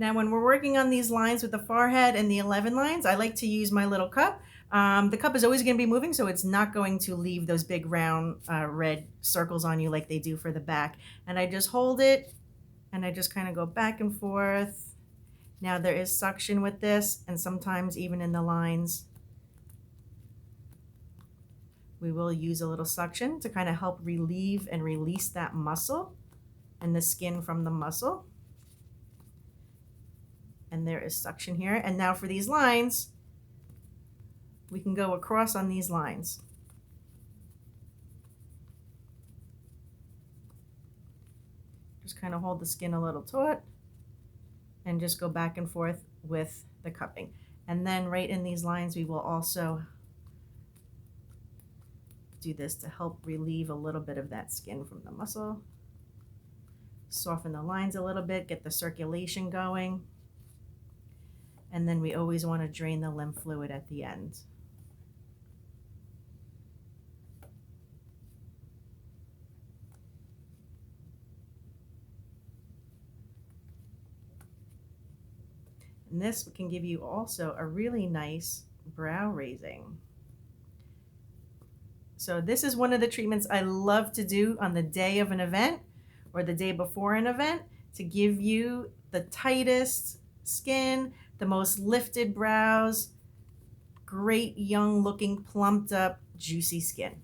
Now, when we're working on these lines with the forehead and the 11 lines, I like to use my little cup. The cup is always going to be moving, so it's not going to leave those big round red circles on you like they do for the back. And I just hold it, and I just kind of go back and forth. Now, there is suction with this, and sometimes even in the lines, we will use a little suction to kind of help relieve and release that muscle and the skin from the muscle. And there is suction here. And now for these lines, we can go across on these lines. Just kind of hold the skin a little taut and just go back and forth with the cupping. And then right in these lines, we will also do this to help relieve a little bit of that skin from the muscle. Soften the lines a little bit, get the circulation going. And then we always want to drain the lymph fluid at the end. And this can give you also a really nice brow raising. So this is one of the treatments I love to do on the day of an event or the day before an event to give you the tightest skin, the most lifted brows, great young looking plumped up juicy skin.